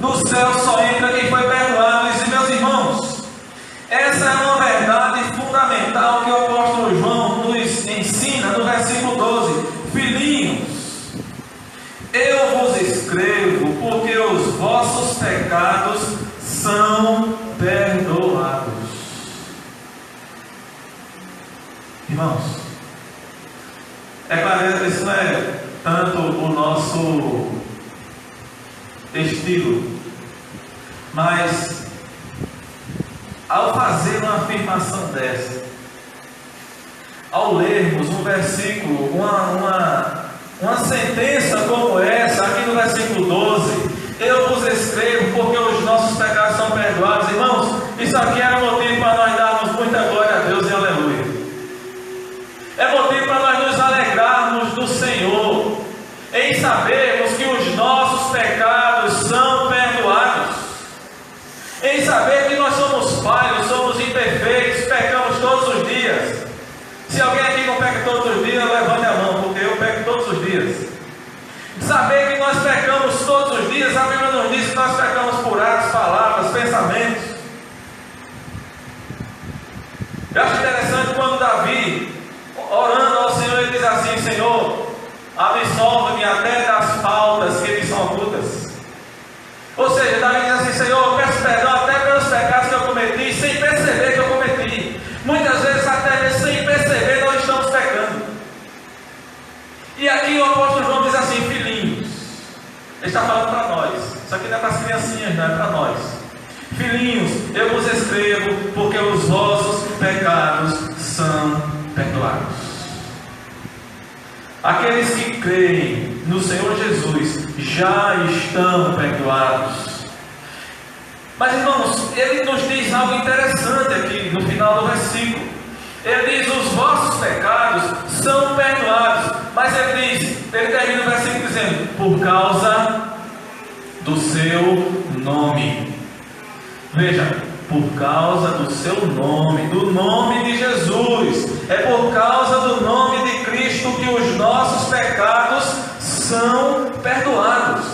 No céu só entra quem foi perdoado. E meus irmãos, essa é uma verdade fundamental que o apóstolo João nos ensina no versículo 12. Filhinhos, eu vos escrevo porque os vossos pecados são perdoados. Irmãos, é claro, isso não é tanto o nosso estilo, mas ao fazer uma afirmação dessa, ao lermos um versículo, uma sentença como essa, aqui no versículo 12, eu vos escrevo porque os nossos pecados são perdoados. Irmãos, isso aqui é motivo para nós darmos muita glória a Deus e aleluia. É motivo para nós nos alegrarmos do Senhor, em sabermos que os nossos pecados são perdoados, em saber que nós somos falhos, somos imperfeitos, pecamos todos os dias. Se alguém aqui não peca todos os dias, levante a mão, porque eu peco todos os dias. Saber que nós pecamos todos os dias, a Bíblia nos diz que nós pecamos por atos, palavras, pensamentos. Eu acho interessante quando Davi, orando ao Senhor, ele diz assim: Senhor, absolve-me até das faltas que me são ocultas. Ou seja, Davi diz assim: Senhor, eu peço perdão até pelos pecados que eu cometi, sem perceber que eu cometi. Muitas vezes, até mesmo sem perceber, nós estamos pecando. E aqui o apóstolo João diz assim: filhinhos, ele está falando para nós. Isso aqui não é para as criancinhas, não, é para nós. Filhinhos, eu vos escrevo porque os vossos pecados são perdoados. Aqueles que creem no Senhor Jesus já estão perdoados. Mas irmãos, ele nos diz algo interessante aqui no final do versículo. Ele diz: os vossos pecados são perdoados. Mas ele termina o versículo dizendo: por causa do seu nome. Veja, por causa do seu nome, do nome de Jesus. É por causa do nome de Cristo que os nossos pecados são perdoados.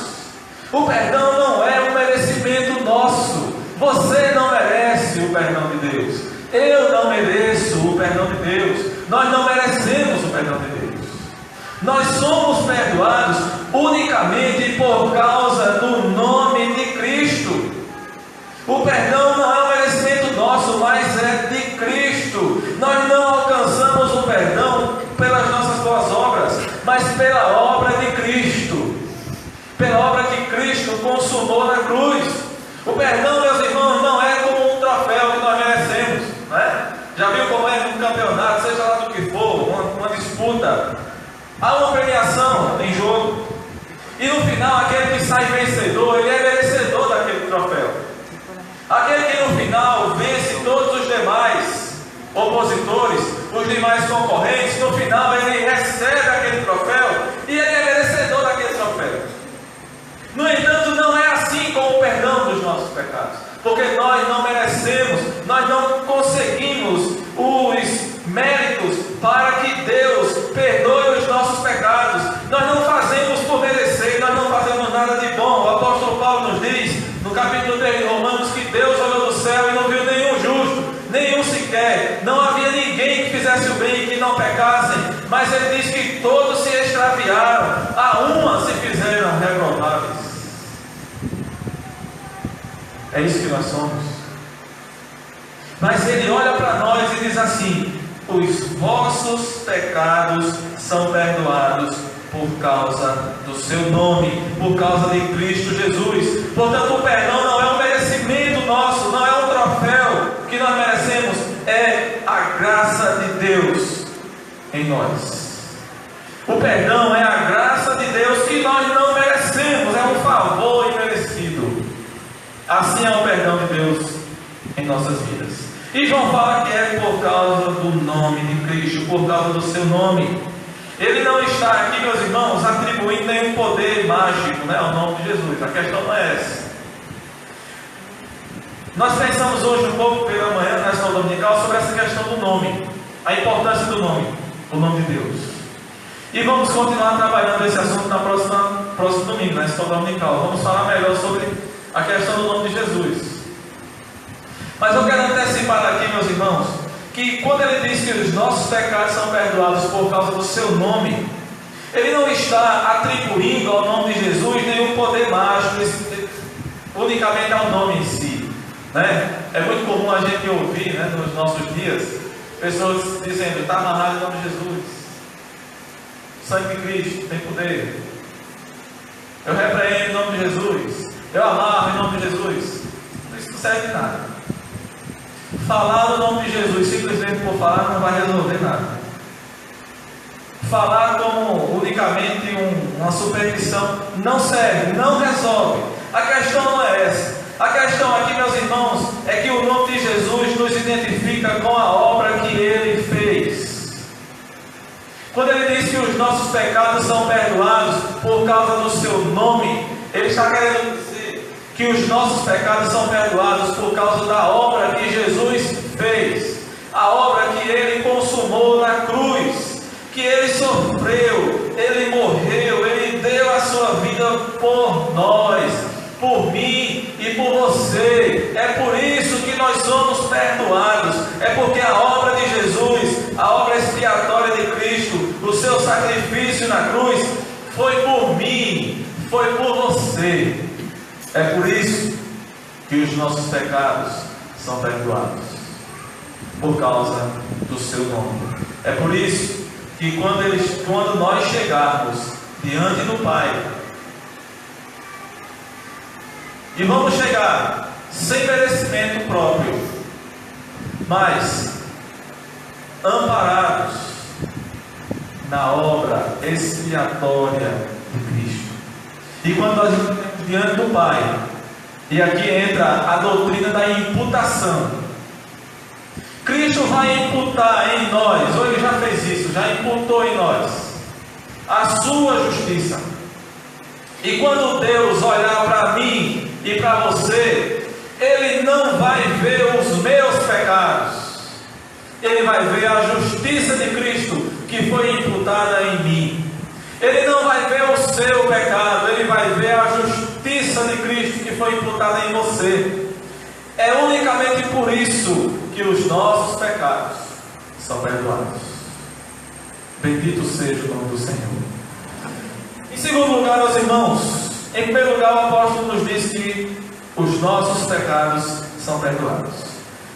O perdão não é um merecimento nosso. Você não merece o perdão de Deus. Eu não mereço o perdão de Deus. Nós não merecemos o perdão de Deus. Nós somos perdoados unicamente por causa do nome de Cristo. O perdão não é um merecimento nosso, mas é de Cristo. Nós não alcançamos o perdão pelas nossas boas obras, mas pela obra de Cristo, pela obra que Cristo consumou na cruz. O perdão, meus irmãos, não é como um troféu que nós merecemos, não é? Já viu como é num campeonato, seja lá do que for, uma disputa, há uma premiação em jogo, e no final aquele que sai vencedor, ele é merecedor daquele troféu. Aquele que no final vence todos os demais opositores, os demais concorrentes, no final ele recebe aquele troféu e ele é merecedor daquele troféu. No entanto, não é assim com o perdão dos nossos pecados, porque nós não merecemos, nós não conseguimos os méritos para que Deus perdoe os nossos pecados. Nós não fazemos por merecer, nós não fazemos nada de bom. O apóstolo Paulo nos diz no capítulo 3 de Romanos que Deus olhou do céu e não viu nenhum justo, nenhum sequer. Não havia ninguém que fizesse o bem e que não pecassem, mas ele diz que todos se extraviaram, a uma se fizeram reprováveis. É isso que nós somos. Mas ele olha para nós e diz assim: os vossos pecados são perdoados por causa do seu nome, por causa de Cristo Jesus. Portanto, o perdão não é um merecimento nosso, não é um troféu que nós merecemos, é a graça de Deus em nós. O perdão é a graça de Deus que nós não merecemos, é um favor imerecido. Assim é o perdão de Deus em nossas vidas. E João fala que é por causa do nome de Cristo, por causa do seu nome. Ele não está aqui, meus irmãos, atribuindo nenhum poder mágico, né, ao nome de Jesus. A questão não é essa. Nós pensamos hoje um pouco pela manhã, na escola dominical, sobre essa questão do nome, a importância do nome, o nome de Deus. E vamos continuar trabalhando esse assunto na próximo domingo, na escola dominical. Vamos falar melhor sobre a questão do nome de Jesus. Mas eu quero antecipar aqui, meus irmãos, que quando ele diz que os nossos pecados são perdoados por causa do seu nome, ele não está atribuindo ao nome de Jesus nenhum poder mágico, unicamente ao nome em si, né? É muito comum a gente ouvir, né, nos nossos dias, pessoas dizendo: está amarrado em nome de Jesus, o sangue de Cristo tem poder, eu repreendo em nome de Jesus, eu amarro em nome de Jesus. Isso não serve de nada. Falar o nome de Jesus simplesmente por falar não vai resolver nada. Falar como unicamente uma superstição não serve, não resolve. A questão não é essa. A questão aqui, meus irmãos, é que o nome de Jesus nos identifica com a obra que Ele fez. Quando Ele diz que os nossos pecados são perdoados por causa do seu nome, Ele está querendo dizer que os nossos pecados são perdoados por causa da obra que Jesus fez, a obra que Ele consumou na cruz, que Ele sofreu, Ele morreu, Ele deu a sua vida por nós, por mim e por você. É por isso que nós somos perdoados. É porque a obra de Jesus, a obra expiatória de Cristo, o seu sacrifício na cruz, foi por mim, foi por você. É por isso que os nossos pecados são perdoados, por causa do seu nome. É por isso que quando nós chegarmos diante do Pai, e vamos chegar sem merecimento próprio, mas amparados na obra expiatória de Cristo. E quando nós estamos diante do Pai, e aqui entra a doutrina da imputação, Cristo vai imputar em nós, ou Ele já fez isso, já imputou em nós a sua justiça. E quando Deus olhar para mim e para você, Ele não vai ver os meus pecados, Ele vai ver a justiça de Cristo que foi imputada em mim. Ele não vai ver o seu pecado, Ele vai ver a justiça de Cristo que foi imputada em você. É unicamente por isso que os nossos pecados são perdoados. Bendito seja o nome do Senhor. Em segundo lugar, meus irmãos, em primeiro lugar, o apóstolo nos diz que os nossos pecados são perdoados.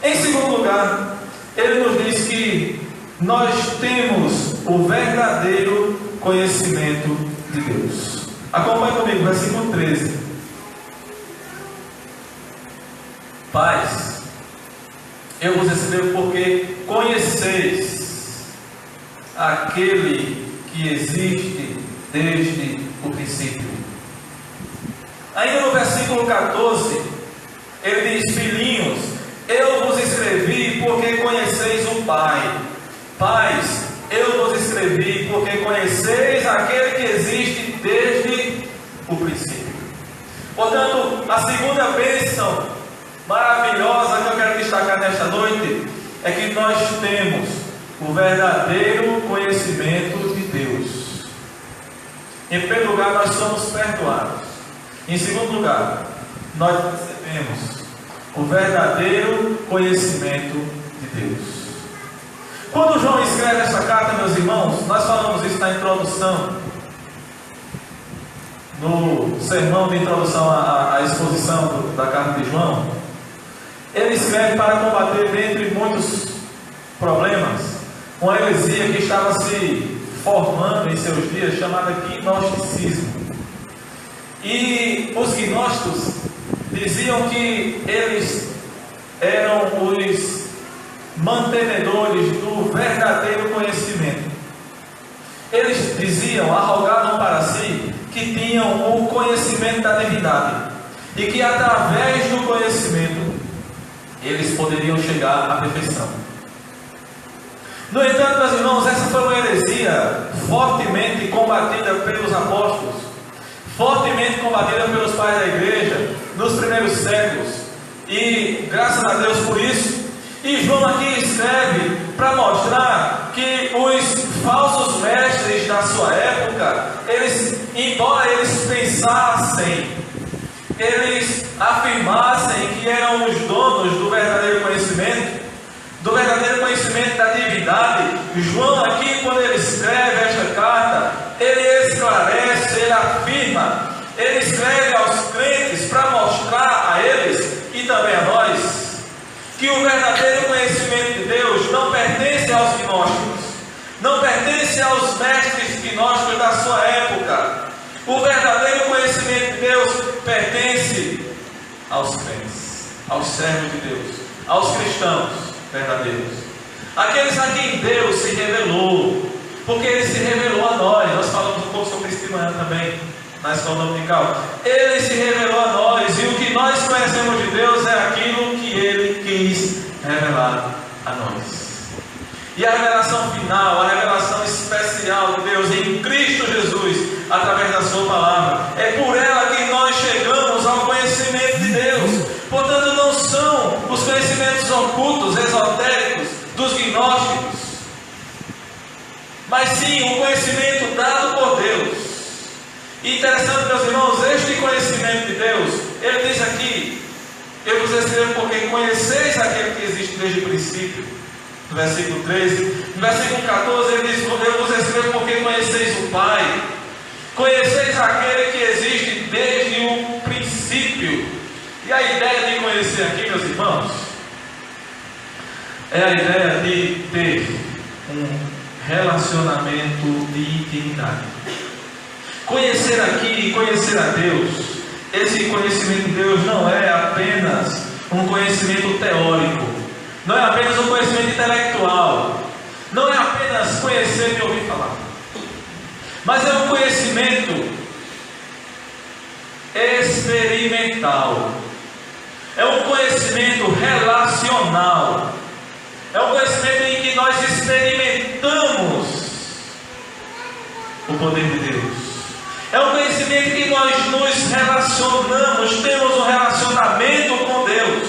Em segundo lugar, ele nos diz que nós temos o verdadeiro conhecimento de Deus. Acompanhe comigo, versículo 13. Pais, eu vos escrevo porque conheceis aquele que existe desde o princípio. Ainda no versículo 14, ele diz: filhinhos, eu vos escrevi porque conheceis o Pai. Pais, eu vos escrevi porque conheceis aquele que existe desde o princípio. Portanto, a segunda bênção maravilhosa que eu quero destacar nesta noite é que nós temos o verdadeiro conhecimento de Deus. Em primeiro lugar, nós somos perdoados. Em segundo lugar, nós recebemos o verdadeiro conhecimento de Deus. Quando João escreve essa carta, meus irmãos, nós falamos isso na introdução, no sermão de introdução à exposição da carta de João. Ele escreve para combater, dentre muitos problemas, uma heresia que estava se formando em seus dias, chamada gnosticismo. E os gnósticos diziam que eles eram os mantenedores do verdadeiro conhecimento. Eles diziam, arrogavam para si, que tinham o conhecimento da divindade e que através do conhecimento eles poderiam chegar à perfeição. No entanto, meus irmãos, essa foi uma heresia fortemente combatida pelos apóstolos, fortemente combatida pelos pais da igreja nos primeiros séculos, e graças a Deus por isso. E João aqui escreve para mostrar que os falsos mestres da sua época, embora eles pensassem, eles afirmassem que eram os donos do verdadeiro conhecimento da divindade, João aqui, quando ele escreve esta carta, ele esclarece, ele afirma, ele escreve aos crentes para mostrar a eles e também a nós que o verdadeiro conhecimento de Deus não pertence aos gnósticos, não pertence aos mestres gnósticos da sua época. O verdadeiro conhecimento de Deus pertence aos crentes, aos servos de Deus, aos cristãos verdadeiros, aqueles a quem Deus se revelou, porque Ele se revelou a nós. Nós falamos um pouco sobre isso de manhã também, na escola dominical. Ele se revelou a nós, e o que nós conhecemos de Deus é aquilo que Ele quis revelar a nós. E a revelação final, a revelação especial de Deus em Cristo Jesus, através da sua palavra, é por ela que nós chegamos ao conhecimento de Deus. Portanto, não são os conhecimentos ocultos, esotéricos, dos gnósticos, mas sim o conhecimento dado por Deus. E interessante, meus irmãos, este conhecimento de Deus, ele diz aqui: eu vos escrevo porque conheceis aquele que existe desde o princípio. No versículo 13, no versículo 14 ele diz: eu vos escrevo porque conheceis o Pai, conheceis aquele que existe desde o princípio. E a ideia de conhecer aqui, meus irmãos, é a ideia de ter um relacionamento de intimidade. Conhecer aqui e conhecer a Deus, esse conhecimento de Deus não é apenas um conhecimento teórico, não é apenas um conhecimento intelectual, não é apenas conhecer e ouvir falar, mas é um conhecimento experimental, é um conhecimento relacional, é um conhecimento em que nós experimentamos o poder de Deus, é um conhecimento em que nós nos relacionamos, temos um relacionamento com Deus,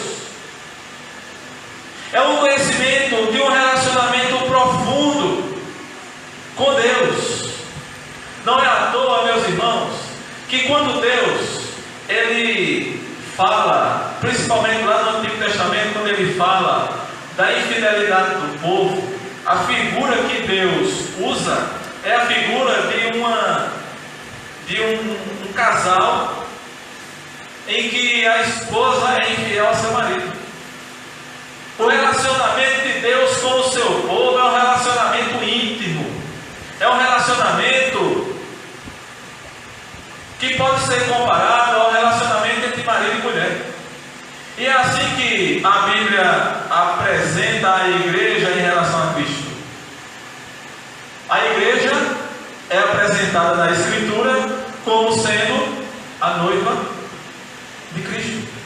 é um conhecimento de um relacionamento profundo com Deus. Não é à toa, meus irmãos, que quando Deus Ele fala, principalmente lá no Antigo Testamento, quando Ele fala da infidelidade do povo, a figura que Deus usa é a figura de um casal em que a esposa é infiel ao seu marido. O relacionamento de Deus com o seu povo é um relacionamento íntimo, é um relacionamento que pode ser comparado ao relacionamento entre marido e mulher. E é assim que a Bíblia apresenta a igreja em relação a Cristo. A igreja é apresentada na Escritura como sendo a noiva de Cristo.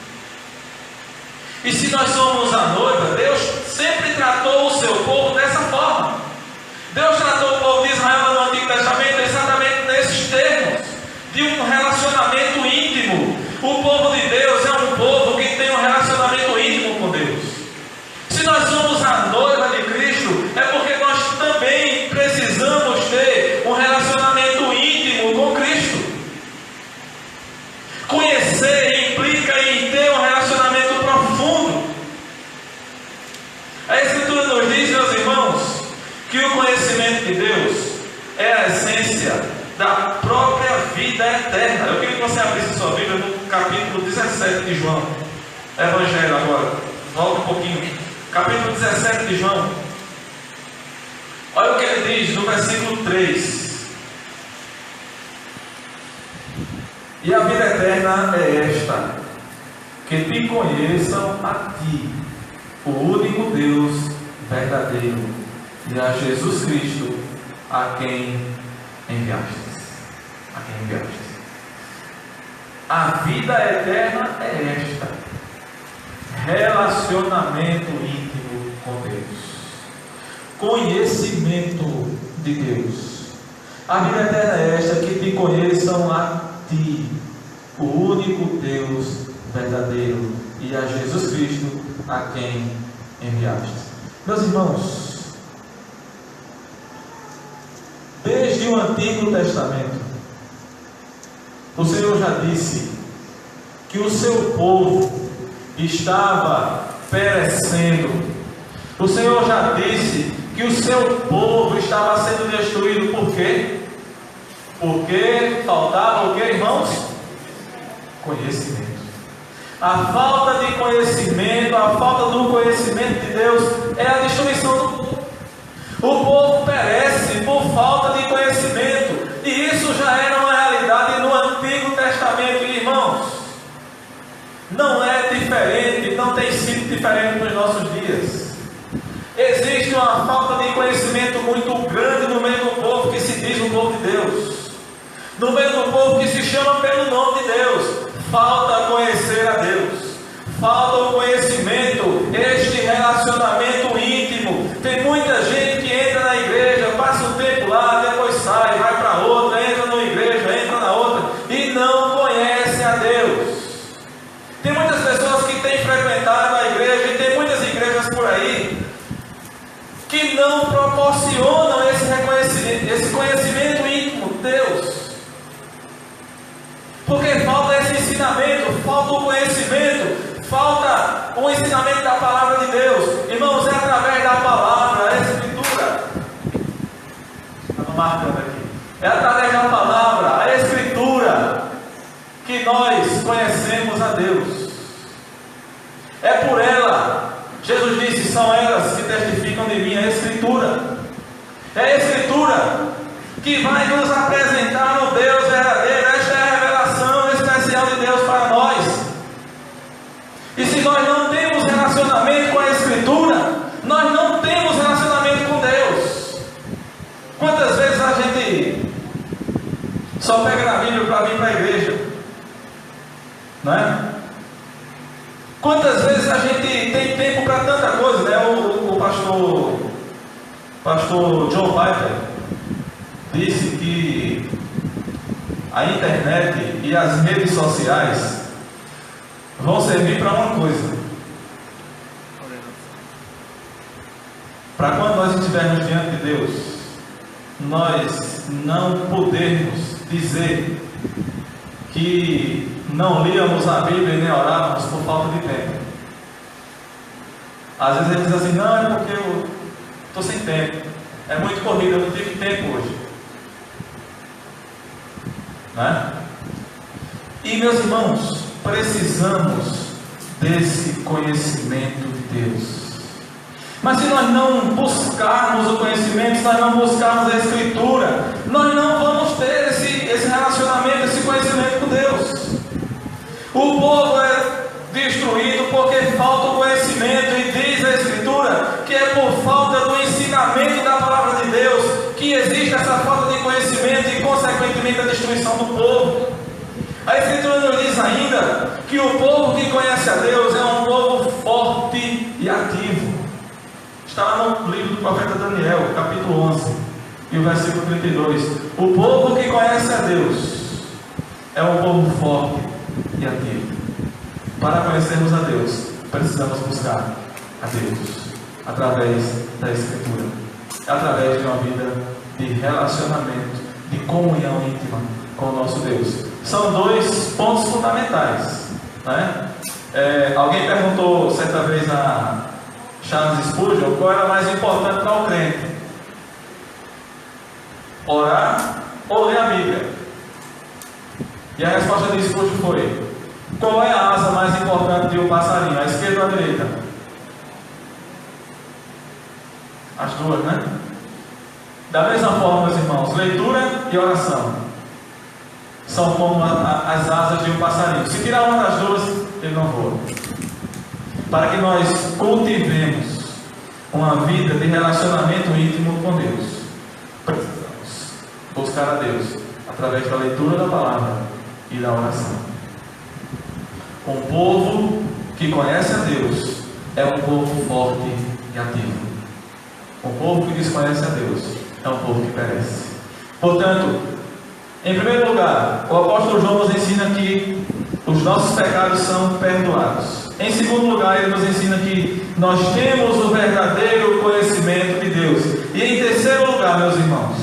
E se nós somos a noiva, Deus sempre tratou o seu povo dessa forma. Deus tratou o povo de Israel no Antigo Testamento exatamente nesses termos, de um relacionamento íntimo. O povo de Deus é um povo que tem um relacionamento íntimo com Deus. Se nós somos a noiva de Cristo, é porque nós também precisamos ter um relacionamento íntimo com Cristo. Conhecer implica em ter um relacionamento profundo. A Escritura nos diz, meus irmãos, que o conhecimento de Deus é a essência da própria vida eterna. Eu queria que você abrisse sua Bíblia no capítulo 17 de João. Evangelho agora. Volta um pouquinho. Capítulo 17 de João. Olha o que ele diz no versículo 3. E a vida eterna é esta: que te conheçam a ti, o único Deus verdadeiro, e a Jesus Cristo, a quem enviastes. A quem enviastes. A vida eterna é esta: relacionamento íntimo com Deus, conhecimento de Deus. A vida eterna é esta: que te conheçam a ti, o único Deus verdadeiro, e a Jesus Cristo, a quem enviaste. Meus irmãos, desde o Antigo Testamento, o Senhor já disse que o seu povo estava perecendo. O Senhor já disse que o seu povo estava sendo destruído. Por quê? Porque faltava o que, irmãos? Conhecimento. A falta de conhecimento, a falta do conhecimento de Deus é a destruição do povo. O povo perece por falta de conhecimento. E isso já era uma realidade no Antigo Testamento, irmãos. Não é diferente, não tem sido diferente nos nossos dias. Existe uma falta de conhecimento muito grande no meio do povo que se diz o povo de Deus. No meio do povo que se chama pelo nome de Deus. Falta conhecer a Deus. Falta o conhecimento, este relacionamento íntimo. Tem muita gente que entra na igreja, passa um tempo lá, depois sai, vai para outra, entra numa igreja, entra na outra e não conhece a Deus. Tem muitas pessoas que têm frequentado a igreja e tem muitas igrejas por aí que não proporcionam esse conhecimento íntimo de Deus. Porque falta esse ensinamento, falta o conhecimento, falta o ensinamento da palavra de Deus. Irmãos, é através da palavra, a Escritura. Estava marcando aqui. É através da palavra, a Escritura, que nós conhecemos a Deus. É por ela. Jesus disse: são elas que testificam de mim, a Escritura. É a Escritura que vai nos apresentar o Deus verdadeiro. Esta é a revelação especial de Deus para nós. E se nós não temos relacionamento com a Escritura, nós não temos relacionamento com Deus. Quantas vezes a gente só pega na Bíblia para vir para a igreja? Não é? Quantas vezes a gente tem tempo para tanta coisa, né? O pastor John Piper disse que a internet e as redes sociais vão servir para uma coisa: para quando nós estivermos diante de Deus, nós não podermos dizer que não líamos a Bíblia e nem orávamos por falta de tempo. Às vezes ele diz assim: não, é porque eu estou sem tempo, é muito corrida, eu não tive tempo hoje. Né? E meus irmãos, precisamos desse conhecimento de Deus. Mas se nós não buscarmos o conhecimento, se nós não buscarmos a Escritura, nós não vamos ter esse relacionamento, esse conhecimento com Deus. O povo é destruído porque falta o conhecimento, e diz a Escritura que é por falta do ensinamento da palavra de Deus que existe essa falta de conhecimento e consequentemente a destruição do povo. A Escritura nos diz ainda que o povo que conhece a Deus é um povo forte e ativo. Está lá no livro do profeta Daniel, capítulo 11 e o versículo 32. O povo que conhece a Deus é um povo forte e ativo. Para conhecermos a Deus, precisamos buscar a Deus através da Escritura, através de uma vida de relacionamento, de comunhão íntima com o nosso Deus. São dois pontos fundamentais, né? Alguém perguntou certa vez a Charles Spurgeon qual era mais importante para o crente: orar ou ler a Bíblia? E a resposta de Spurgeon foi: qual é a asa mais importante de um passarinho, a esquerda ou a direita? As duas, né? Da mesma forma, meus irmãos, leitura e oração são como as asas de um passarinho. Se tirar uma das duas, ele não voa. Para que nós cultivemos uma vida de relacionamento íntimo com Deus, precisamos buscar a Deus através da leitura da palavra e da oração. Um povo que conhece a Deus é um povo forte e ativo. Um povo que desconhece a Deus é um povo que perece. Portanto, em primeiro lugar, o apóstolo João nos ensina que os nossos pecados são perdoados. Em segundo lugar, ele nos ensina que nós temos o verdadeiro conhecimento de Deus. E em terceiro lugar, meus irmãos,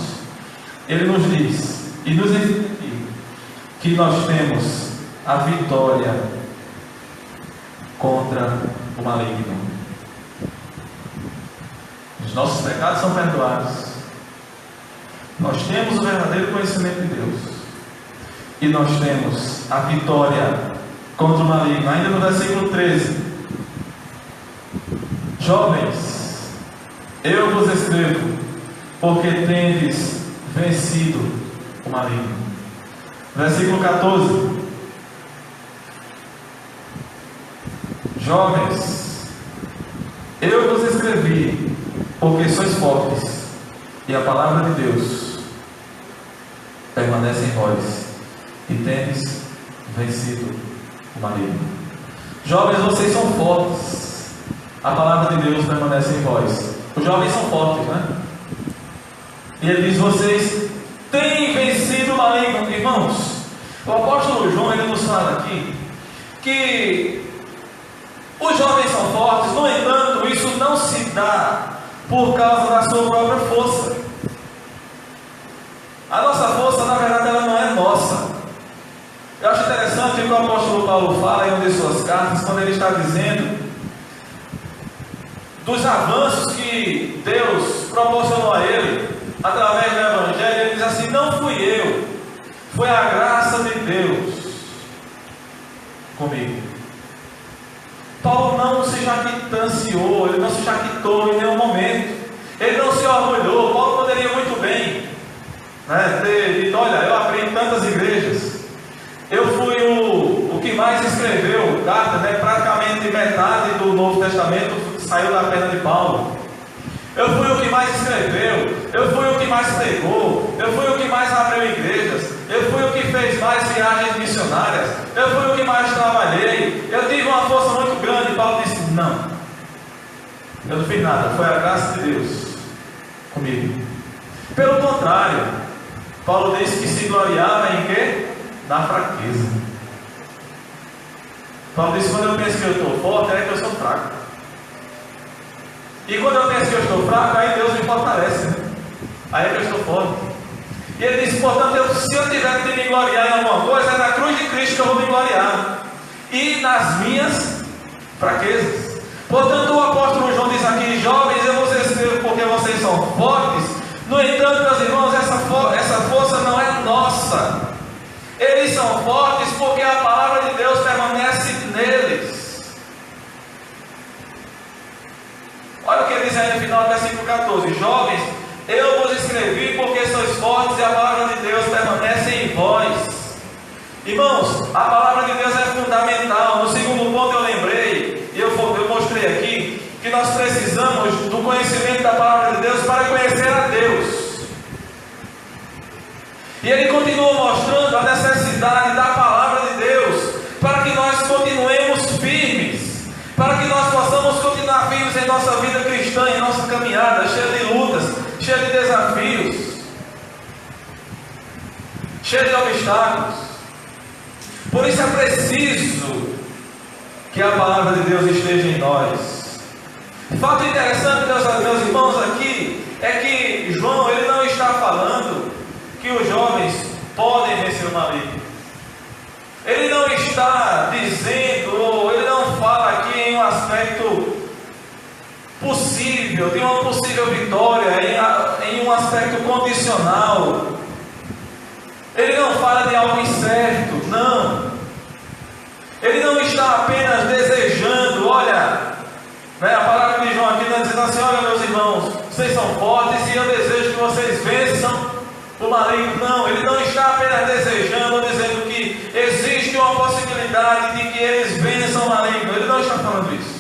ele nos diz e nos ensina que nós temos a vitória contra o maligno. Os nossos pecados são perdoados. Nós temos o verdadeiro conhecimento de Deus. E nós temos a vitória contra o maligno. Ainda no versículo 13. Jovens, eu vos escrevo, porque tendes vencido o maligno. Versículo 14. Jovens, eu vos escrevi, porque sois fortes, e a palavra de Deus permanece em vós, e tendes vencido o maligno. Jovens, vocês são fortes, a palavra de Deus permanece em vós. Os jovens são fortes, né? E ele diz: vocês têm vencido o maligno. Irmãos, o apóstolo João, ele nos fala aqui que os jovens são fortes. No entanto, isso não se dá por causa da sua própria força. A nossa força, na verdade, ela não é nossa. Eu acho interessante o que o apóstolo Paulo fala em uma de suas cartas, quando ele está dizendo dos avanços que Deus proporcionou a ele através do Evangelho. Ele diz assim: não fui eu, foi a graça de Deus comigo. Paulo não se jactanciou, ele não se jactou em nenhum momento, ele não se orgulhou. Paulo poderia muito bem, né, ter dito: olha, eu aprendi tantas igrejas, eu fui o que mais escreveu carta, né, praticamente metade do Novo Testamento saiu da pena de Paulo. Eu fui o que mais escreveu, eu fui o que mais pregou, eu fui o que mais abriu igrejas, eu fui o que fez mais viagens missionárias, eu fui o que mais trabalhei, eu tive uma força muito grande. Paulo disse: não, eu não fiz nada, foi a graça de Deus comigo. Pelo contrário, Paulo disse que se gloriava em quê? Na fraqueza. Paulo disse: quando eu penso que eu estou forte, é que eu sou fraco. E quando eu penso que eu estou fraco, aí Deus me fortalece, né? Aí é que eu estou forte. E ele disse: portanto, se eu tiver que me gloriar em alguma coisa, é na cruz de Cristo que eu vou me gloriar, e nas minhas fraquezas. Portanto, o apóstolo João diz aqui: jovens, eu vos escrevo porque vocês são fortes. No entanto, meus irmãos, essa força não é nossa. Eles são fortes porque a palavra de Deus permanece neles. Olha o que ele diz aí no final do versículo 14: jovens, eu vos escrevi porque sois fortes e a palavra de Deus permanece em vós. Irmãos, a palavra de Deus é fundamental. No segundo ponto eu lembrei, e eu mostrei aqui, que nós precisamos do conhecimento da palavra de Deus para conhecer a Deus. E ele continua mostrando a necessidade da palavra de Deus para que nós continuemos firmes, para que nós possamos continuar firmes em nossa vida cristã, em nossa caminhada, cheia de lutas, cheia de desafios, cheia de obstáculos. Por isso é preciso que a palavra de Deus esteja em nós. Fato interessante, meus irmãos, aqui é que João, ele não está falando que os jovens podem vencer o maligno. Ele não está dizendo, ou ele não fala aqui em um aspecto possível, de uma possível vitória, em um aspecto condicional. Ele não fala de algo incerto, não. Ele não está apenas desejando, olha, né, a palavra de João aqui está dizendo assim: olha, meus irmãos, vocês são fortes e eu desejo que vocês vençam o maligno. Não, ele não está apenas desejando, dizendo que existe uma possibilidade de que eles vençam o maligno. Ele não está falando isso.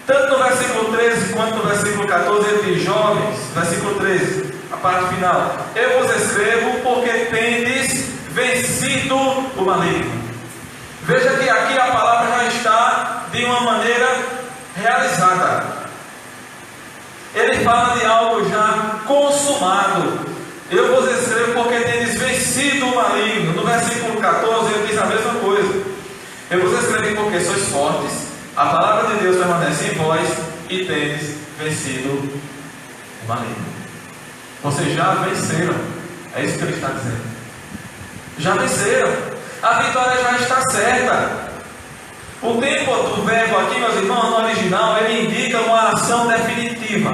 Tanto no versículo 13 quanto no versículo 14 ele diz: jovens, versículo 13, a parte final: eu vos escrevo porque tendes vencido o maligno. Veja que aqui a palavra já está de uma maneira realizada. Ele fala de algo já consumado. Eu vos escrevo porque tendes vencido o maligno. No versículo 14 ele diz a mesma coisa: eu vos escrevi porque sois fortes, a palavra de Deus permanece em vós e tendes vencido o maligno. Vocês já venceram. É isso que ele está dizendo. Já venceram. A vitória já está certa. O tempo do verbo aqui, meus irmãos, no original, ele indica uma ação definitiva,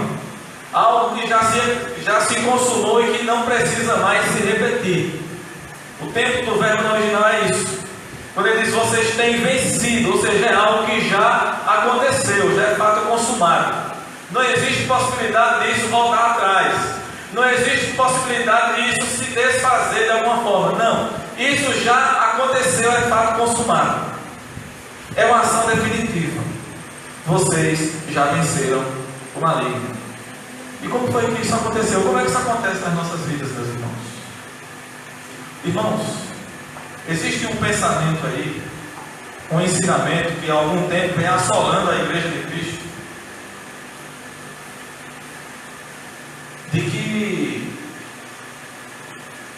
algo que já se consumou e que não precisa mais se repetir. O tempo do verbo no original é isso. Quando ele diz vocês têm vencido, ou seja, é algo que já aconteceu, já é fato consumado. Não existe possibilidade disso voltar atrás. Não existe possibilidade disso se desfazer de alguma forma. Não, isso já aconteceu, é fato consumado. É uma ação definitiva. Vocês já venceram o maligno. E como foi que isso aconteceu? Como é que isso acontece nas nossas vidas, meus irmãos? Irmãos, existe um pensamento aí, um ensinamento que há algum tempo vem assolando a Igreja de Cristo, de que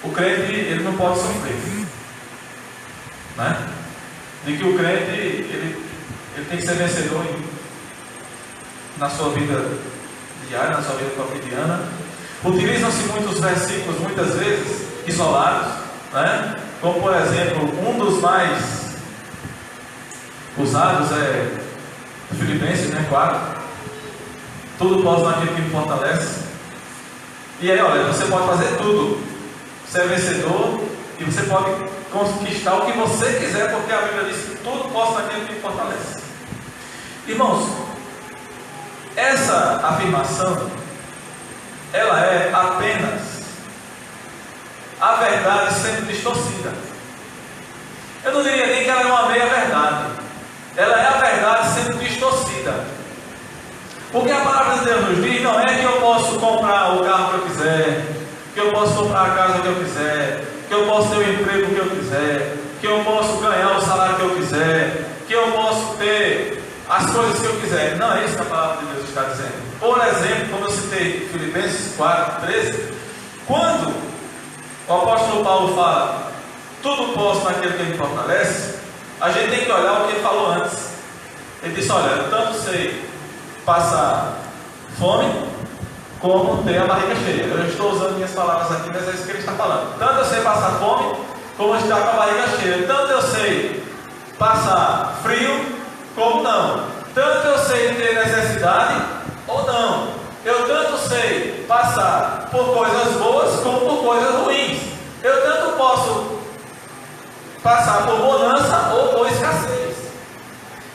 o crente ele não pode sofrer, né? De que o crente ele tem que ser vencedor na sua vida diária, na sua vida cotidiana. Utilizam-se muitos versículos, muitas vezes isolados, né? Como por exemplo, um dos mais usados é Filipenses, né? 4. Tudo posso naquele que me fortalece. E aí, olha, você pode fazer tudo. Você é vencedor e você pode conquistar o que você quiser, porque a Bíblia diz que tudo posso naquele que me fortalece. Irmãos, essa afirmação, ela é apenas a verdade sendo distorcida. Eu não diria nem que ela é uma meia verdade. Ela é a verdade sendo distorcida. Porque a palavra de Deus nos diz, não é que eu posso comprar o carro que eu quiser, que eu posso comprar a casa que eu quiser, que eu posso ter o emprego que eu quiser, que eu posso ganhar o salário que eu quiser, que eu posso ter as coisas que eu quiser. Não é isso que a palavra de Deus está dizendo. Por exemplo, como eu citei Filipenses 4:13, quando o apóstolo Paulo fala, tudo posso naquele que me fortalece, a gente tem que olhar o que ele falou antes. Ele disse, olha, tanto sei passar fome, como ter a barriga cheia. Eu estou usando minhas palavras aqui, mas é isso que ele está falando. Tanto eu sei passar fome, como estar com a barriga cheia. Tanto eu sei passar frio, como não. Tanto eu sei ter necessidade, ou não. Eu tanto sei passar por coisas boas, como por coisas ruins. Eu tanto posso passar por bonança, ou por escassez.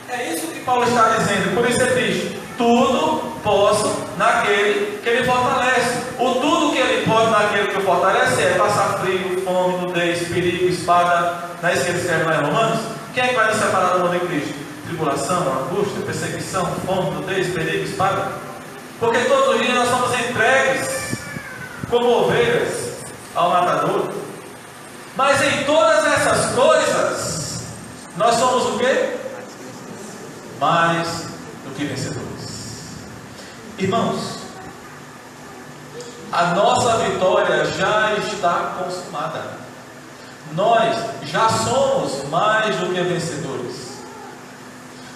É isso que Paulo está dizendo. Por isso ele diz, tudo posso naquele que me fortalece. O tudo que ele pode naquele que o fortalece é passar frio, fome, nudez, perigo, espada. Não é isso que ele escreve lá em Romanos? Quem é que vai nos separar do amor de Cristo? Tribulação, angústia, perseguição, fome, nudez, perigo, espada. Porque todos os dias nós somos entregues como ovelhas ao matador. Mas em todas essas coisas nós somos o quê? Mais do que vencedores. Irmãos, a nossa vitória já está consumada. Nós já somos mais do que vencedores.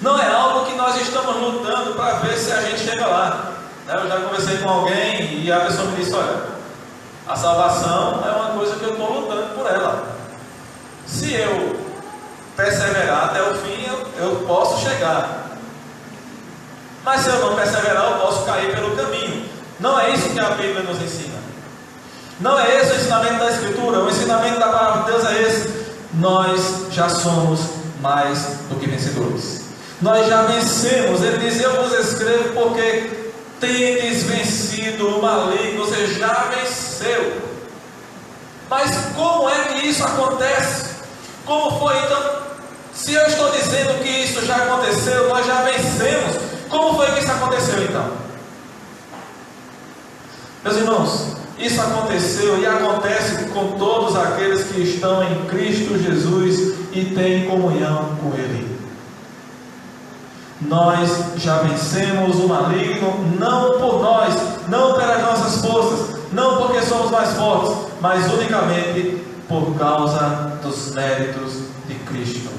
Não é algo que nós estamos lutando para ver se a gente chega lá. Eu já conversei com alguém e a pessoa me disse, olha, a salvação é uma coisa que eu estou lutando por ela. Se eu perseverar até o fim, eu posso chegar. Mas se eu não perseverar, eu posso cair pelo caminho. Não é isso que a Bíblia nos ensina. Não é esse o ensinamento da Escritura. O ensinamento da palavra de Deus é esse. Nós já somos mais do que vencedores. Nós já vencemos. Ele diz, eu vos escrevo porque tendes vencido o maligno. Você já venceu. Mas como é que isso acontece? Como foi então? Se eu estou dizendo que isso já aconteceu, nós já vencemos. Como foi que isso aconteceu então? Meus irmãos, isso aconteceu e acontece com todos aqueles que estão em Cristo Jesus e têm comunhão com Ele. Nós já vencemos o maligno, não por nós, não pelas nossas forças, não porque somos mais fortes, mas unicamente por causa dos méritos de Cristo.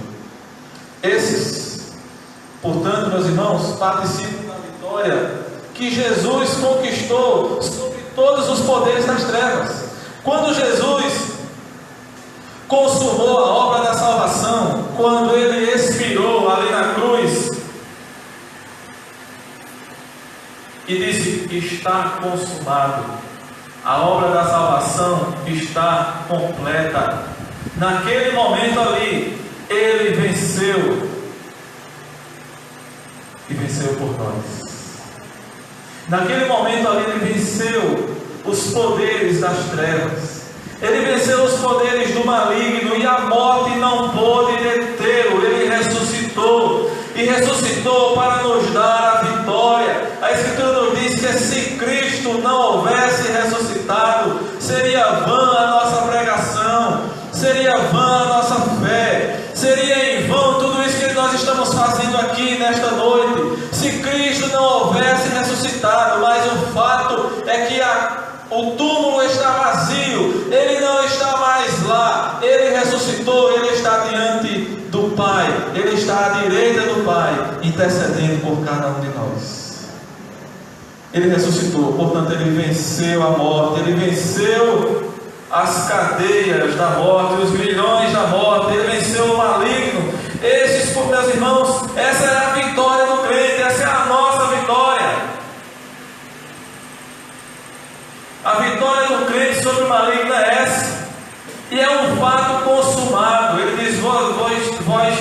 Esses, portanto, meus irmãos, participam da vitória que Jesus conquistou sobre todos os poderes das trevas. Quando Jesus consumou a obra da salvação, quando ele expirou ali na cruz e disse: está consumado, a obra da salvação está completa. Naquele momento ali, ele venceu, e venceu por nós. Naquele momento ali, ele venceu os poderes das trevas, ele venceu os poderes do maligno, e a morte não pôde detê-lo. Ele ressuscitou, e ressuscitou para nos dar a vitória. A Escritura nos diz que se Cristo não houvesse ressuscitado, seria vã a nossa pregação, seria vã a nossa fé, seria em vão tudo isso que nós estamos fazendo aqui nesta noite, se Cristo não houvesse ressuscitado. Mas o fato é que o túmulo está vazio, ele não está mais lá, ele ressuscitou, ele está diante do Pai, ele está à direita do Pai, intercedendo por cada um de nós. Ele ressuscitou, portanto ele venceu a morte, ele venceu as cadeias da morte, os grilhões da morte, ele venceu o maligno. Esses, meus irmãos, essa é a vitória do crente, essa é a nossa vitória. A vitória do crente sobre o maligno é essa, e é um fato consumado. Ele diz: vós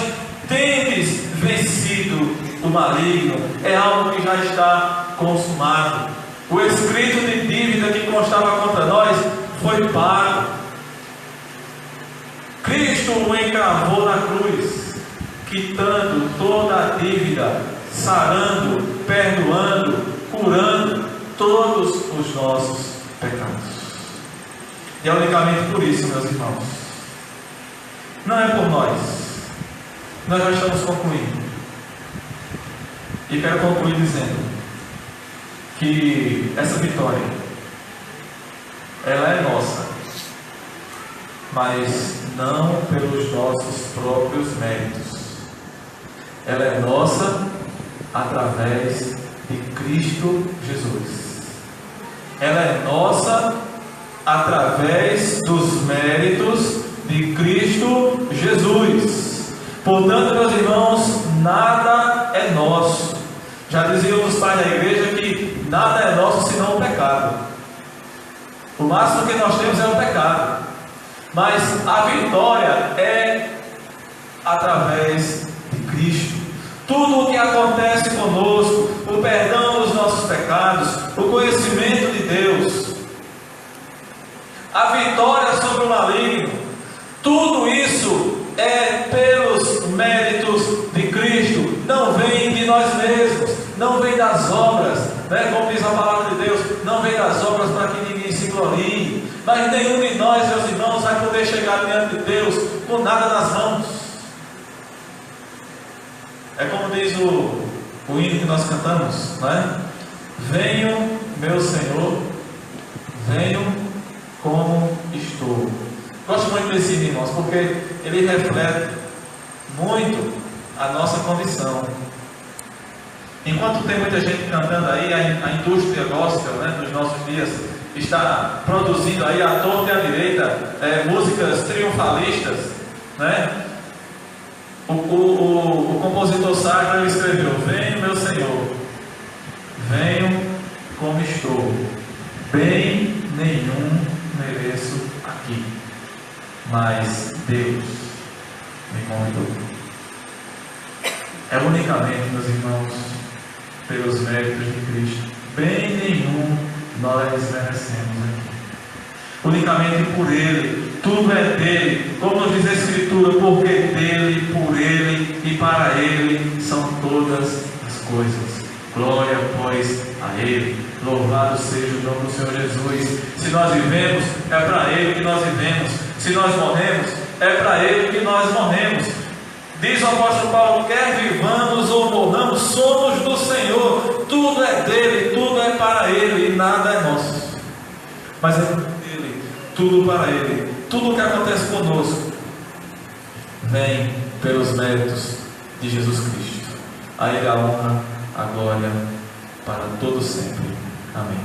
tendes vencido o maligno. É algo que já está consumado. O escrito de dívida que constava contra nós foi pago. Cristo o encravou na cruz, quitando toda a dívida, sarando, perdoando, curando todos os nossos pecados. E é unicamente por isso, meus irmãos, não é por nós já estamos concluindo, e quero concluir dizendo que essa vitória, ela é nossa, mas não pelos nossos próprios méritos. Ela é nossa através de Cristo Jesus. Ela é nossa através dos méritos de Cristo Jesus. Portanto, meus irmãos, nada é nosso. Já diziam os pais da igreja que nada é nosso senão o pecado. O máximo que nós temos é o pecado, mas a vitória é através de Cristo. Tudo o que acontece conosco, o perdão dos nossos pecados, o conhecimento de Deus, a vitória sobre o maligno, tudo isso é pelos méritos de Cristo. Não vem de nós mesmos, não vem das obras, né? Como diz a palavra de Deus, não vem das obras para que ninguém se glorie. Mas nenhum de nós, meus irmãos, vai poder chegar diante de Deus com nada nas mãos. É como diz o hino que nós cantamos, né? Venham, meu Senhor, venham como estou. Gosto muito desse hino, irmãos, porque ele reflete muito a nossa condição. Enquanto tem muita gente cantando aí, a indústria gospel, né, dos nossos dias está produzindo aí à torta e à direita músicas triunfalistas, né? O compositor sacro escreveu: venho, meu Senhor, venho como estou, bem nenhum mereço aqui, mas Deus me convidou. É unicamente, meus irmãos, pelos méritos de Cristo, bem nenhum nós merecemos aqui. Unicamente por Ele, tudo é dele, como nos diz a Escritura, porque dele, por Ele e para Ele são todas as coisas. Glória, pois, a Ele. Louvado seja o nome do Senhor Jesus. Se nós vivemos, é para Ele que nós vivemos. Se nós morremos, é para Ele que nós morremos. Diz o apóstolo Paulo: quer vivamos ou morramos, somos do Senhor. Tudo é dele, tudo é para Ele e nada é nosso. Mas é dele, tudo para Ele. Tudo o que acontece conosco vem pelos méritos de Jesus Cristo. A Ele a honra, a glória para todo sempre. Amém.